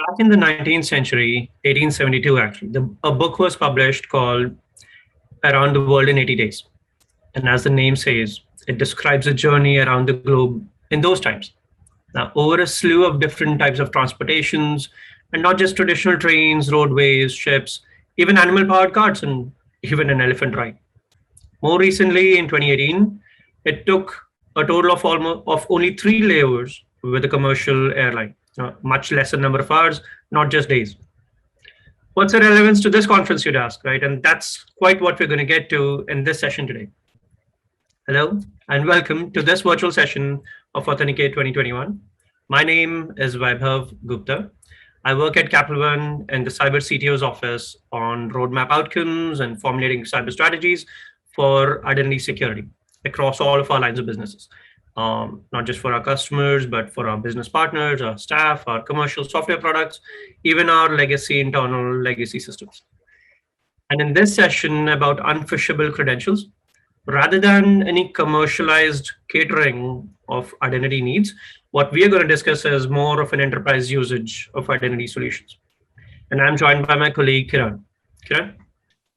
Back in the 19th century, 1872 actually, a book was published called Around the World in 80 Days. And as the name says, it describes a journey around the globe in those times. Now, over a slew of different types of transportations, and not just traditional trains, roadways, ships, even animal powered carts, and even an elephant ride. More recently, in 2018, it took a total of almost of only 3 layovers with a commercial airline, much lesser number of hours, not just days. What's the relevance to this conference, you'd ask, right? And that's quite what we're going to get to in this session today. Hello, and welcome to this virtual session of Authenticate 2021. My name is Vaibhav Gupta. I work at Capital One in the Cyber CTO's office on roadmap outcomes and formulating cyber strategies for identity security across all of our lines of businesses. Not just for our customers, but for our business partners, our staff, our commercial software products, even our internal legacy systems. And in this session about unphishable credentials, rather than any commercialized catering of identity needs, what we are going to discuss is more of an enterprise usage of identity solutions. And I'm joined by my colleague, Kiran. Kiran?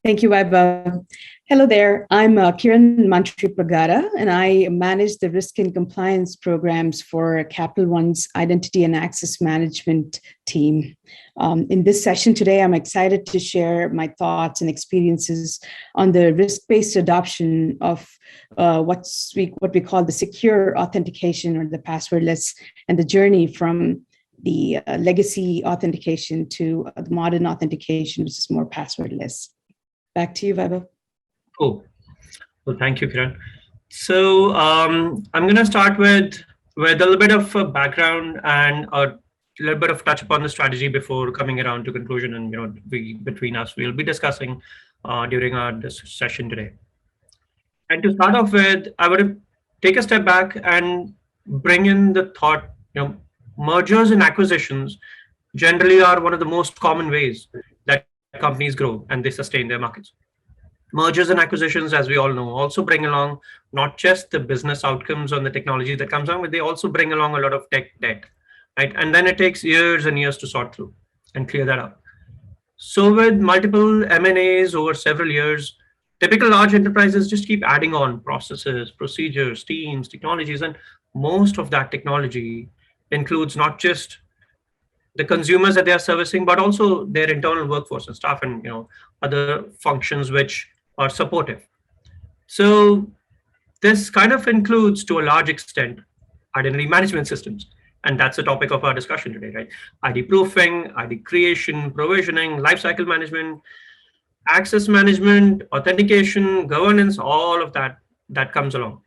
Thank you, Vaibhav. Hello there. I'm Kiran Mantripragada, and I manage the risk and compliance programs for Capital One's identity and access management team. In this session today, I'm excited to share my thoughts and experiences on the risk-based adoption of what we call the secure authentication or the passwordless, and the journey from the legacy authentication to the modern authentication, which is more passwordless. Back to you, Vaibhav. Cool. Well, thank you, Kiran. So I'm going to start with a little bit of a background and a little bit of touch upon the strategy before coming around to conclusion. And between us, we'll be discussing during our session today. And to start off with, I would take a step back and bring in the thought. Mergers and acquisitions generally are one of the most common ways that companies grow and they sustain their markets. Mergers and acquisitions, as we all know, also bring along not just the business outcomes on the technology that comes along, but they also bring along a lot of tech debt, right? And then it takes years and years to sort through and clear that out. So with multiple M&As over several years, typical large enterprises just keep adding on processes, procedures, teams, technologies, and most of that technology includes not just the consumers that they are servicing, but also their internal workforce and staff and other functions which are supportive. So this kind of includes, to a large extent, identity management systems. And that's the topic of our discussion today, right? ID proofing, ID creation, provisioning, lifecycle management, access management, authentication, governance, all of that comes along.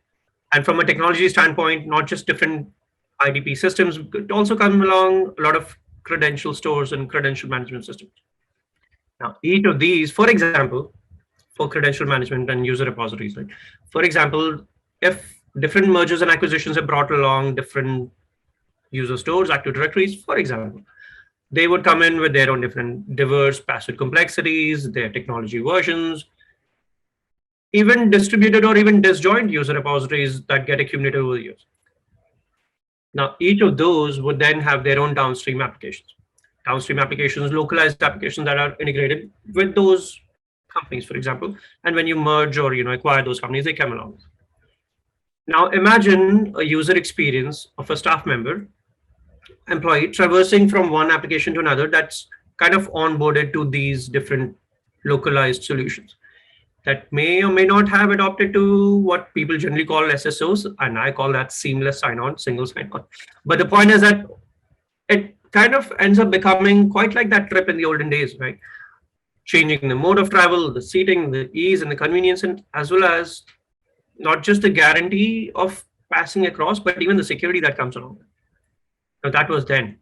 And from a technology standpoint, not just different IDP systems, it also comes along a lot of credential stores and credential management systems. Now, each of these, for example, for credential management and user repositories, right? For example, if different mergers and acquisitions have brought along different user stores, active directories, for example, they would come in with their own different diverse password complexities, their technology versions, even distributed or even disjoint user repositories that get accumulated over the years. Now, each of those would then have their own downstream applications, localized applications that are integrated with those companies, for example. And when you merge or acquire those companies, they come along. Now, imagine a user experience of a staff member, employee, traversing from one application to another that's kind of onboarded to these different localized solutions that may or may not have adopted to what people generally call SSOs, and I call that seamless sign-on, single sign-on. But the point is that it kind of ends up becoming quite like that trip in the olden days, right? Changing the mode of travel, the seating, the ease and the convenience, and as well as not just the guarantee of passing across, but even the security that comes along. Now, that was then.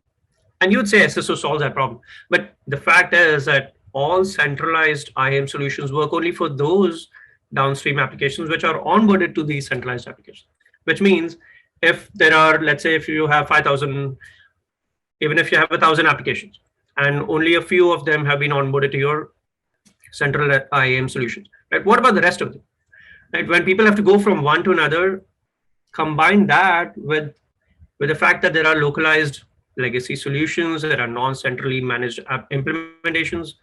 And you'd say SSO solves that problem. But the fact is that all centralized IAM solutions work only for those downstream applications which are onboarded to these centralized applications, which means if there are, let's say, if you have 5,000, even if you have 1,000 applications and only a few of them have been onboarded to your central IAM solutions, right? What about the rest of them? Right? When people have to go from one to another, combine that with the fact that there are localized legacy solutions, there are non-centrally managed app implementations.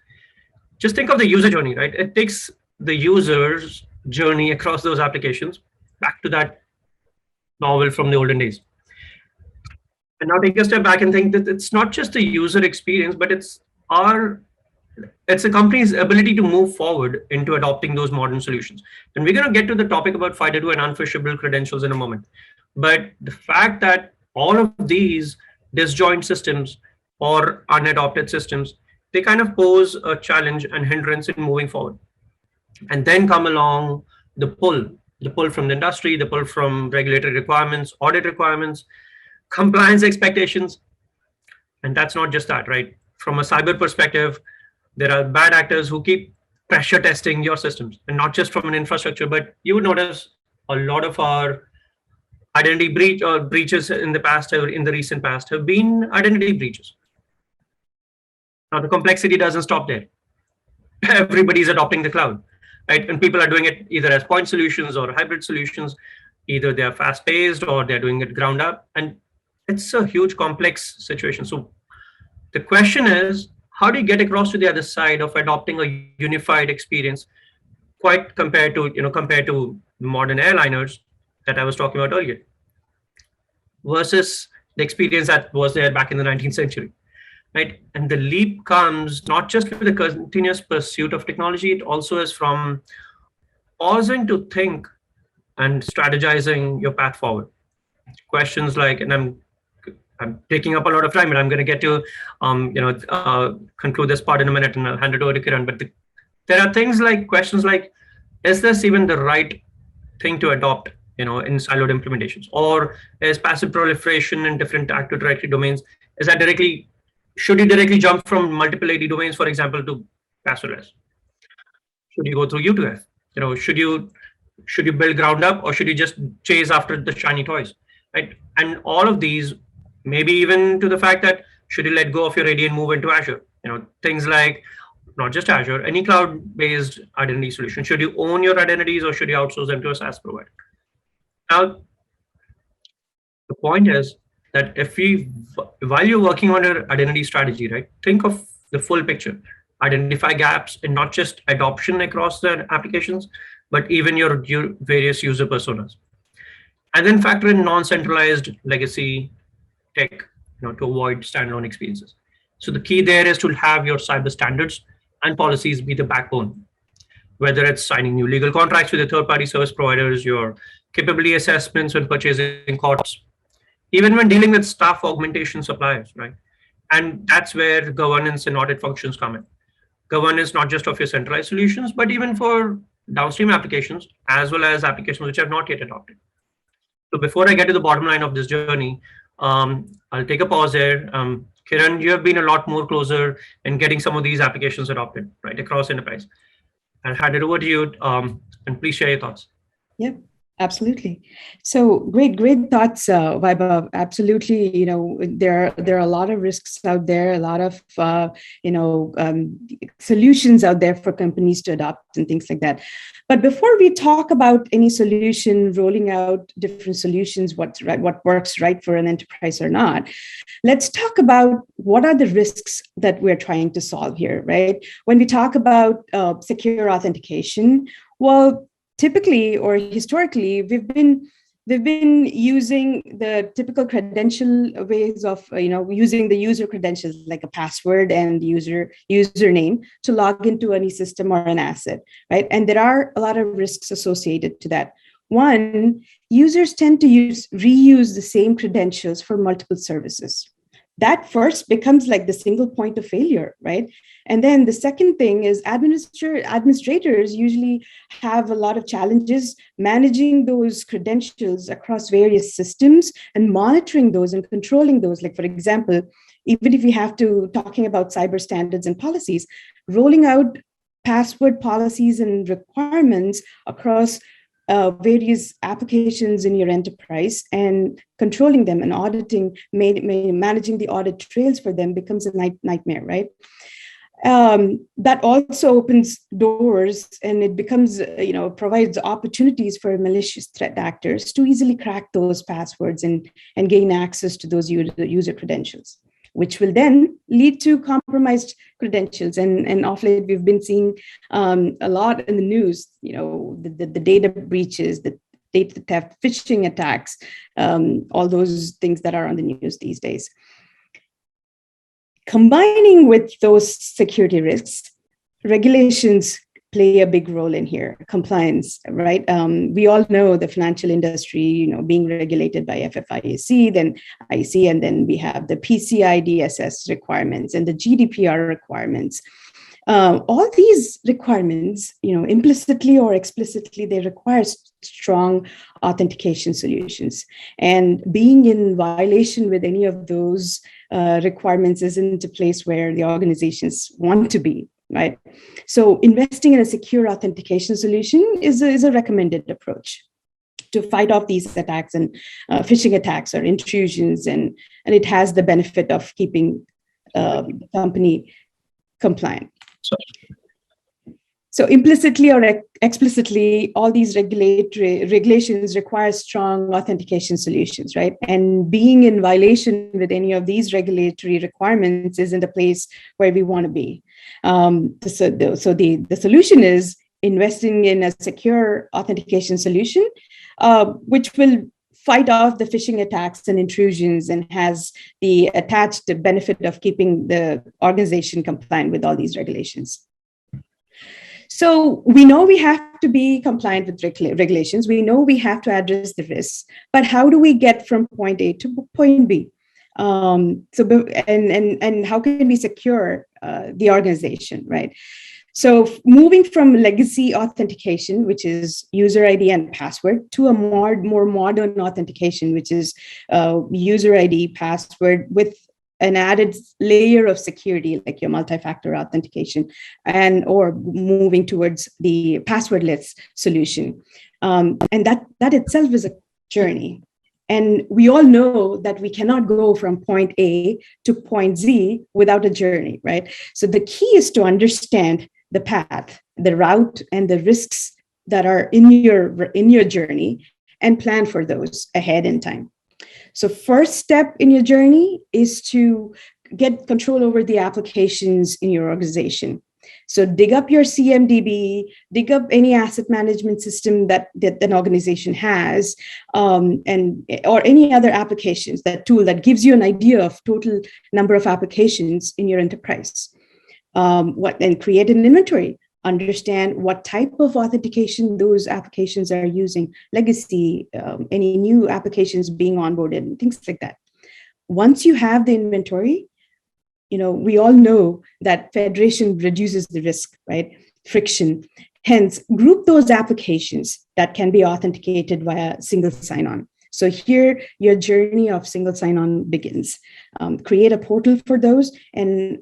Just think of the user journey, right? It takes the user's journey across those applications back to that novel from the olden days. And now take a step back and think that it's not just the user experience, but it's a company's ability to move forward into adopting those modern solutions. And we're going to get to the topic about FIDO2 and unphishable credentials in a moment. But the fact that all of these disjoint systems or unadopted systems, they kind of pose a challenge and hindrance in moving forward. And then come along the pull from the industry, the pull from regulatory requirements, audit requirements, compliance expectations. And that's not just that, right? From a cyber perspective, there are bad actors who keep pressure testing your systems, and not just from an infrastructure, but you would notice a lot of our identity breaches in the past or in the recent past have been identity breaches. Now the complexity doesn't stop there. Everybody's adopting the cloud, right? And people are doing it either as point solutions or hybrid solutions. Either they are fast paced or they're doing it ground up. And it's a huge complex situation. So the question is, how do you get across to the other side of adopting a unified experience, quite compared to modern airliners that I was talking about earlier, versus the experience that was there back in the 19th century, right? And the leap comes not just with the continuous pursuit of technology, it also is from pausing to think and strategizing your path forward. Questions like, and I'm taking up a lot of time, and I'm going to get to conclude this part in a minute, and I'll hand it over to Kiran. But there are questions like, is this even the right thing to adopt, in siloed implementations, or is passive proliferation in different Active Directory domains? Should you directly jump from multiple AD domains, for example, to passwordless? Should you go through U2F? Should you build ground up, or should you just chase after the shiny toys, right? And all of these, maybe even to the fact that should you let go of your AD and move into Azure? Things like not just Azure, any cloud-based identity solution. Should you own your identities, or should you outsource them to a SaaS provider? Now, the point is that while you're working on your identity strategy, right, think of the full picture. Identify gaps in not just adoption across the applications, but even your various user personas. And then factor in non-centralized legacy tech, to avoid standalone experiences. So the key there is to have your cyber standards and policies be the backbone. Whether it's signing new legal contracts with the third-party service providers, your capability assessments when purchasing costs, even when dealing with staff augmentation suppliers, right? And that's where governance and audit functions come in. Governance not just of your centralized solutions, but even for downstream applications, as well as applications which have not yet adopted. So before I get to the bottom line of this journey, I'll take a pause there. Kiran, you have been a lot more closer in getting some of these applications adopted, right, across enterprise. I'll hand it over to you, and please share your thoughts. Yeah, absolutely. So great thoughts, Vaibhav. Absolutely. There are a lot of risks out there, a lot of solutions out there for companies to adopt and things like that. But before we talk about any solution, rolling out different solutions, what works right for an enterprise or not, let's talk about what are the risks that we're trying to solve here, right? When we talk about secure authentication, well, typically or historically, we've been using the typical credential ways of using the user credentials like a password and username to log into any system or an asset, right? And there are a lot of risks associated to that. One, users tend to reuse the same credentials for multiple services. That first becomes like the single point of failure, right? And then the second thing is administrators usually have a lot of challenges managing those credentials across various systems and monitoring those and controlling those. Like, for example, even if we have to talking about cyber standards and policies, rolling out password policies and requirements across various applications in your enterprise and controlling them and auditing, managing the audit trails for them becomes a nightmare, right? that also opens doors, and it becomes, provides opportunities for malicious threat actors to easily crack those passwords and gain access to those user credentials, which will then lead to compromised credentials. And of late, we've been seeing a lot in the news, the data breaches, the data theft, phishing attacks, all those things that are on the news these days. Combining with those security risks, regulations play a big role in here. Compliance, right? We all know the financial industry, being regulated by FFIEC, then IC, and then we have the PCI DSS requirements and the GDPR requirements. All these requirements, implicitly or explicitly, they require strong authentication solutions. And being in violation with any of those requirements isn't a place where the organizations want to be, right? So investing in a secure authentication solution is a recommended approach to fight off these attacks and phishing attacks or intrusions, and it has the benefit of keeping the company compliant. So implicitly or explicitly, all these regulations require strong authentication solutions, right? And being in violation with any of these regulatory requirements isn't a place where we want to be. So the solution is investing in a secure authentication solution, which will fight off the phishing attacks and intrusions and has the attached benefit of keeping the organization compliant with all these regulations. So we know we have to be compliant with regulations. We know we have to address the risks, but how do we get from point A to point B? And how can we secure the organization, right? So moving from legacy authentication, which is user ID and password, to a more modern authentication, which is user ID, password with an added layer of security, like your multi-factor authentication, or moving towards the passwordless solution. And that itself is a journey. And we all know that we cannot go from point A to point Z without a journey, right? So the key is to understand the path, the route, and the risks that are in your journey, and plan for those ahead in time. So first step in your journey is to get control over the applications in your organization. So dig up your CMDB, dig up any asset management system that an organization has, or any other applications, that tool that gives you an idea of total number of applications in your enterprise. And create an inventory. Understand what type of authentication those applications are using, legacy, any new applications being onboarded, and things like that. Once you have the inventory, we all know that federation reduces the risk, right? Friction. Hence, group those applications that can be authenticated via single sign-on. So here, your journey of single sign-on begins. Create a portal for those, and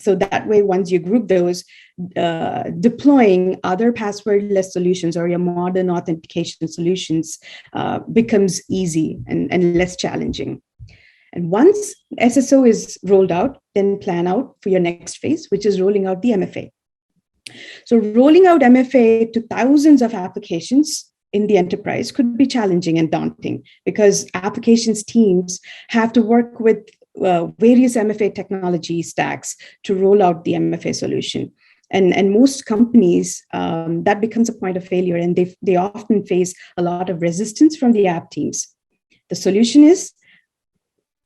so that way, once you group those, deploying other passwordless solutions or your modern authentication solutions becomes easy and less challenging. And once SSO is rolled out, then plan out for your next phase, which is rolling out the MFA. So rolling out MFA to thousands of applications in the enterprise could be challenging and daunting, because applications teams have to work with various MFA technology stacks to roll out the MFA solution. And most companies, that becomes a point of failure, and they often face a lot of resistance from the app teams. The solution is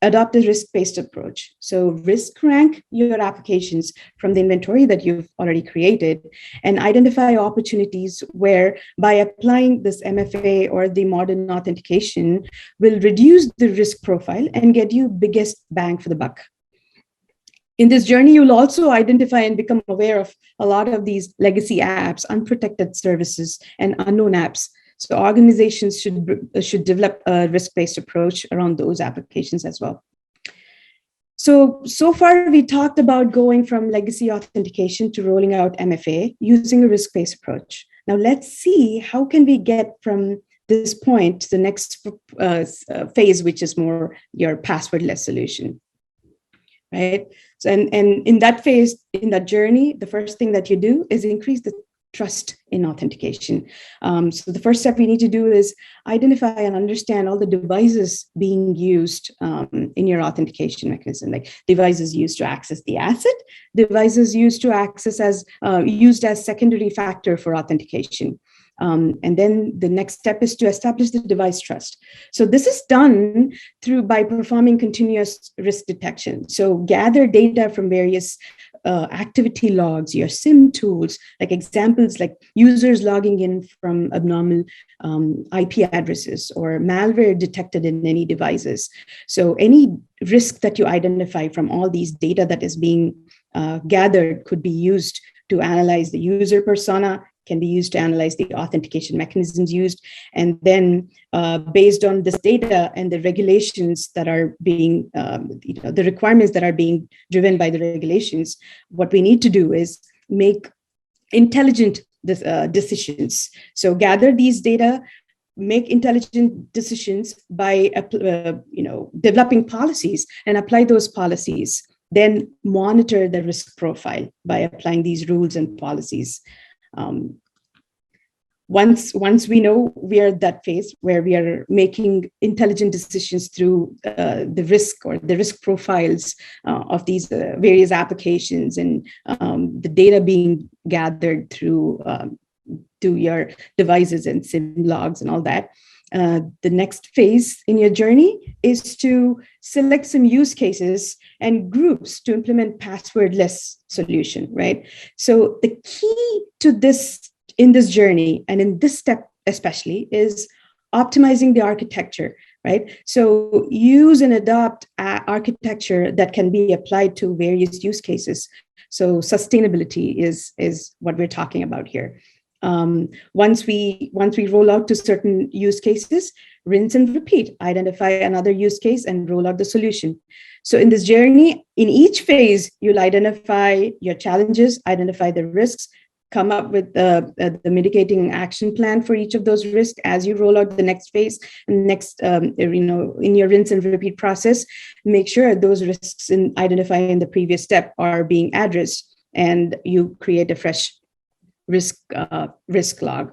adopt a risk-based approach. So risk rank your applications from the inventory that you've already created, and identify opportunities where, by applying this MFA or the modern authentication, will reduce the risk profile and get you biggest bang for the buck. In this journey, you'll also identify and become aware of a lot of these legacy apps, unprotected services, and unknown apps. So organizations should develop a risk-based approach around those applications as well. So far, we talked about going from legacy authentication to rolling out MFA using a risk-based approach. Now let's see how can we get from this point to the next phase, which is more your passwordless solution. right? So, and in that phase, in that journey, the first thing that you do is increase the trust in authentication. So the first step we need to do is identify and understand all the devices being used in your authentication mechanism, like devices used to access the asset, devices used to access as used as secondary factor for authentication. And then the next step is to establish the device trust. So this is done by performing continuous risk detection. So gather data from various activity logs, your SIM tools, like examples like users logging in from abnormal IP addresses or malware detected in any devices. So any risk that you identify from all these data that is being gathered could be used to analyze the user persona, can be used to analyze the authentication mechanisms used. And then based on this data and the regulations that are being, the requirements that are being driven by the regulations, what we need to do is make intelligent decisions. So gather these data, make intelligent decisions by developing policies and apply those policies. Then monitor the risk profile by applying these rules and policies. Once we know we are at that phase where we are making intelligent decisions through the risk or the risk profiles of these various applications and the data being gathered through to your devices and SIM logs and all that. The next phase in your journey is to select some use cases and groups to implement passwordless solution, right? So the key to this in this journey and in this step especially is optimizing the architecture, right? So use and adopt architecture that can be applied to various use cases. So sustainability is what we're talking about here. Once we roll out to certain use cases, rinse and repeat, identify another use case and roll out the solution. So in this journey, in each phase, you'll identify your challenges, identify the risks, come up with the mitigating action plan for each of those risks as you roll out the next phase and next, in your rinse and repeat process, make sure those risks identified in the previous step are being addressed and you create a fresh risk log.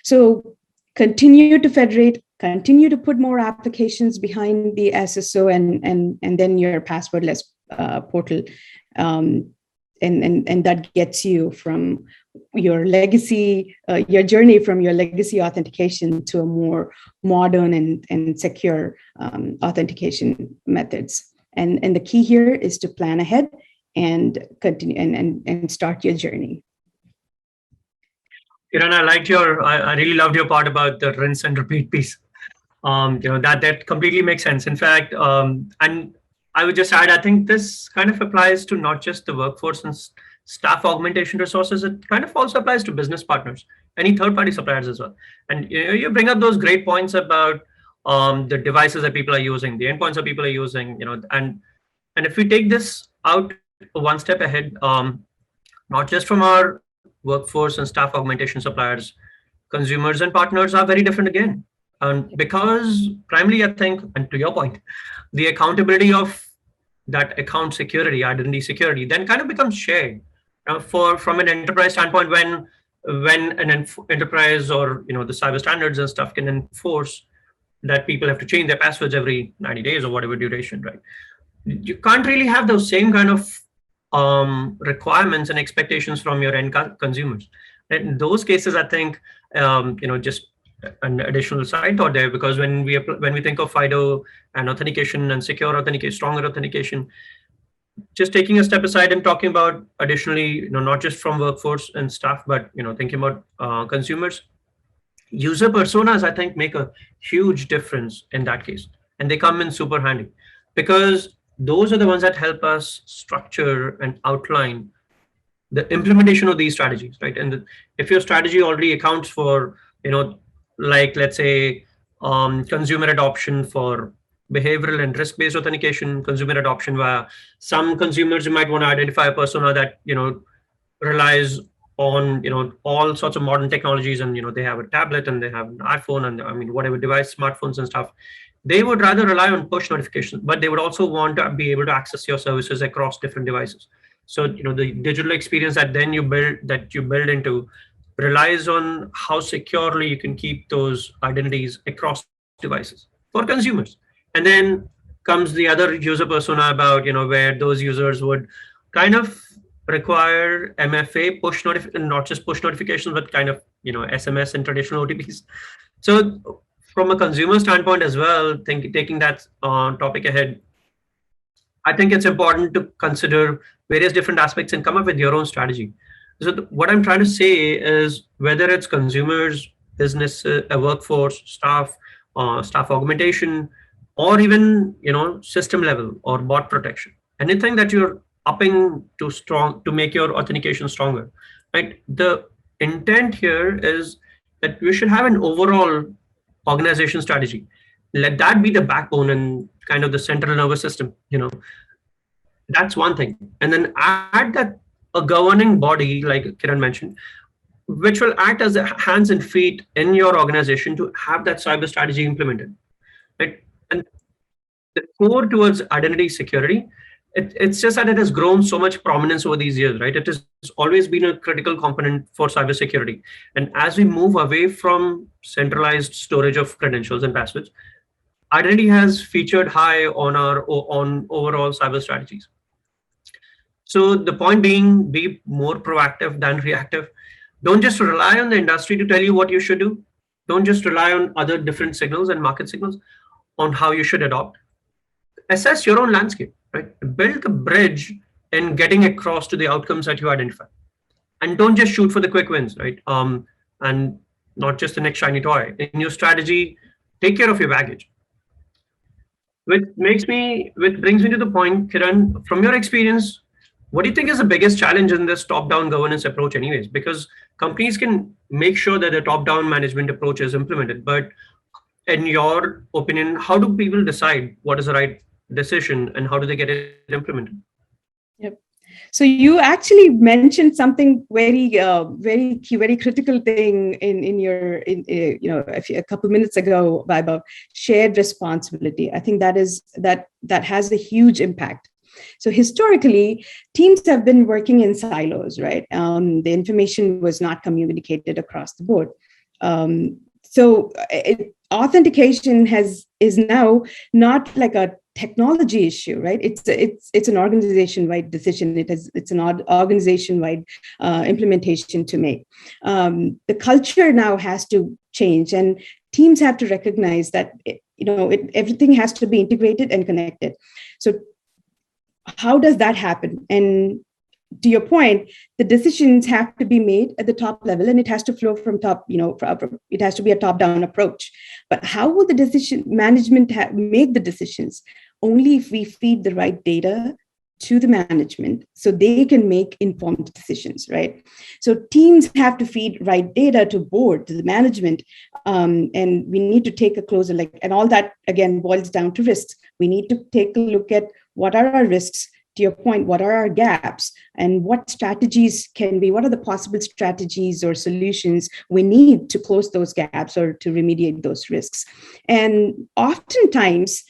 So continue to federate, continue to put more applications behind the SSO and then your passwordless portal. And that gets you from your legacy, your journey from your legacy authentication to a more modern and secure authentication methods. And the key here is to plan ahead and continue and start your journey. Kiran, I really loved your part about the rinse and repeat piece. That completely makes sense. In fact, and I would just add, I think this kind of applies to not just the workforce and staff augmentation resources. It kind of also applies to business partners, any third-party suppliers as well. And you bring up those great points about the devices that people are using, the endpoints that people are using, and if we take this out one step ahead, not just from our workforce and staff augmentation suppliers, consumers and partners are very different again. Because primarily, I think, and to your point, the accountability of that account security, identity security, then kind of becomes shared from an enterprise standpoint when an enterprise or the cyber standards and stuff can enforce that people have to change their passwords every 90 days or whatever duration, right? You can't really have those same kind of requirements and expectations from your end consumers. And in those cases, I think just an additional side thought there, because when we think of FIDO and authentication and secure authentication, stronger authentication, just taking a step aside and talking about additionally, not just from workforce and staff, but thinking about consumers, user personas, I think, make a huge difference in that case, and they come in super handy because those are the ones that help us structure and outline the implementation of these strategies, right? And if your strategy already accounts for, like let's say consumer adoption for behavioral and risk-based authentication, consumer adoption via some consumers, you might want to identify a persona that relies on all sorts of modern technologies, and they have a tablet and they have an iPhone and whatever device, smartphones and stuff. they would rather rely on push notifications, but they would also want to be able to access your services across different devices. So, the digital experience that you build into relies on how securely you can keep those identities across devices for consumers. And then comes the other user persona about, where those users would kind of require MFA not just push notifications, but kind of, SMS and traditional OTPs. So from a consumer standpoint as well, taking that topic ahead, I think it's important to consider various different aspects and come up with your own strategy. So what I'm trying to say is whether it's consumers, business, a workforce, staff augmentation, or even system level or bot protection, anything that you're upping to make your authentication stronger, right? The intent here is that we should have an overall organization strategy. Let that be the backbone and kind of the central nervous system. That's one thing. And then add that a governing body, like Kiran mentioned, which will act as the hands and feet in your organization to have that cyber strategy implemented, right? And the core towards identity security, it's just that it has grown so much prominence over these years, right? It has always been a critical component for cybersecurity. And as we move away from centralized storage of credentials and passwords, identity has featured high on overall cyber strategies. So the point being, be more proactive than reactive. Don't just rely on the industry to tell you what you should do. Don't just rely on other different signals and market signals on how you should adopt. Assess your own landscape, right? Build a bridge in getting across to the outcomes that you identify. And don't just shoot for the quick wins, right? And not just the next shiny toy. In your strategy, take care of your baggage. Which brings me to the point, Kiran, from your experience, what do you think is the biggest challenge in this top-down governance approach anyways? Because companies can make sure that the top-down management approach is implemented, but in your opinion, how do people decide what is the right decision and how do they get it implemented? Yep. So you actually mentioned something very, very key, very critical thing in a couple minutes ago, Vaibhav, shared responsibility. I think that has a huge impact. So historically, teams have been working in silos, right? The information was not communicated across the board. Authentication is now not like a technology issue, right? It's an organization-wide decision. It's an organization-wide implementation to make. The culture now has to change, and teams have to recognize that everything has to be integrated and connected. So how does that happen? And to your point, the decisions have to be made at the top level, and it has to flow from top, it has to be a top-down approach. But how will the decision management make the decisions? Only if we feed the right data to the management so they can make informed decisions, right? So teams have to feed right data to board, to the management, and we need to take a closer look. And all that, again, boils down to risks. We need to take a look at what are our risks, to your point, what are our gaps, and what are the possible strategies or solutions we need to close those gaps or to remediate those risks. And oftentimes,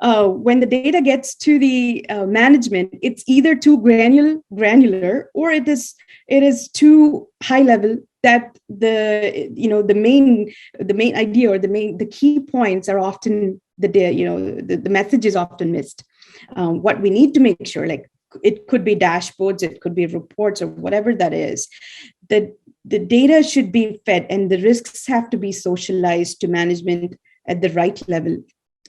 when the data gets to the management, it's either too granular or it is too high level that the main idea or the key points are often the message is often missed. What we need to make sure, like it could be dashboards, it could be reports, or whatever that is, that the data should be fed and the risks have to be socialized to management at the right level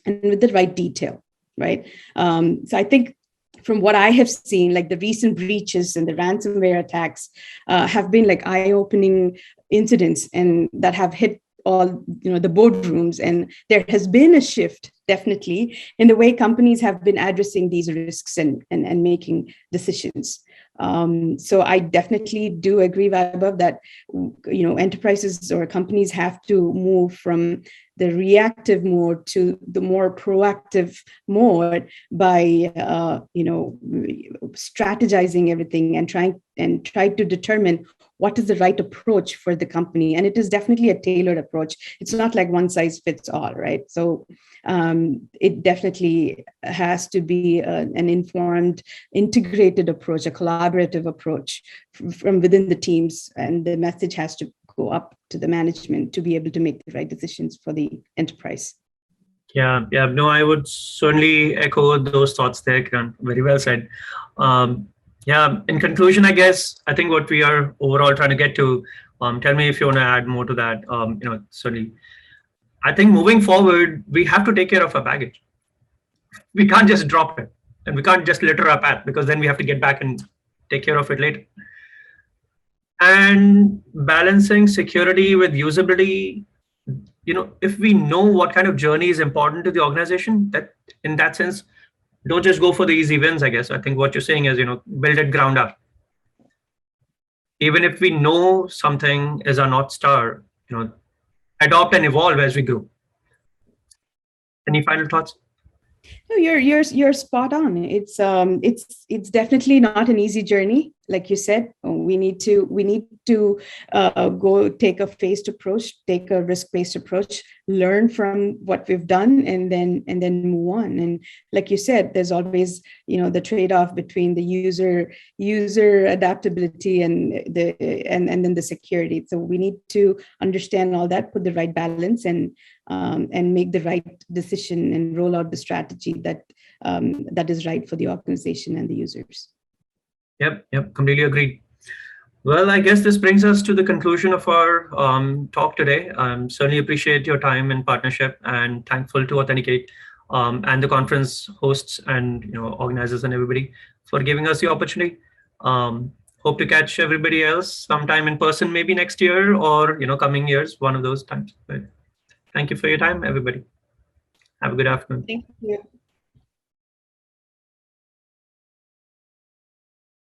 and with the right detail, right? So I think from what I have seen, like the recent breaches and the ransomware attacks have been like eye-opening incidents and that have hit all the boardrooms, and there has been a shift definitely in the way companies have been addressing these risks and making decisions. So I definitely do agree, Vaibhav, that enterprises or companies have to move from the reactive mode to the more proactive mode by strategizing everything and try to determine what is the right approach for the company. And it is definitely a tailored approach. It's not like one size fits all, right? So it definitely has to be an informed, integrated approach, a collaborative approach from within the teams. And the message has to go up to the management to be able to make the right decisions for the enterprise. Yeah. No, I would certainly echo those thoughts there, Kiran. Very well said. In conclusion, I think what we are overall trying to get to, tell me if you want to add more to that. Certainly, I think moving forward, we have to take care of our baggage. We can't just drop it, and we can't just litter our path, because then we have to get back and take care of it later. And balancing security with usability, if we know what kind of journey is important to the organization, that in that sense, don't just go for the easy wins, I guess. I think what you're saying is, build it ground up. Even if we know something is our North Star, adopt and evolve as we grow. Any final thoughts? No, you're spot on. It's definitely not an easy journey. Like you said, we need to go take a phased approach, take a risk-based approach, learn from what we've done, and then move on. And like you said, there's always the trade-off between the user adaptability and then the security. So we need to understand all that, put the right balance, and make the right decision and roll out the strategy that is right for the organization and the users. Yep, completely agree. Well, I guess this brings us to the conclusion of our talk today. Certainly appreciate your time and partnership, and thankful to Authenticate and the conference hosts and organizers and everybody for giving us the opportunity. Hope to catch everybody else sometime in person, maybe next year or coming years, one of those times. But thank you for your time, everybody. Have a good afternoon. Thank you.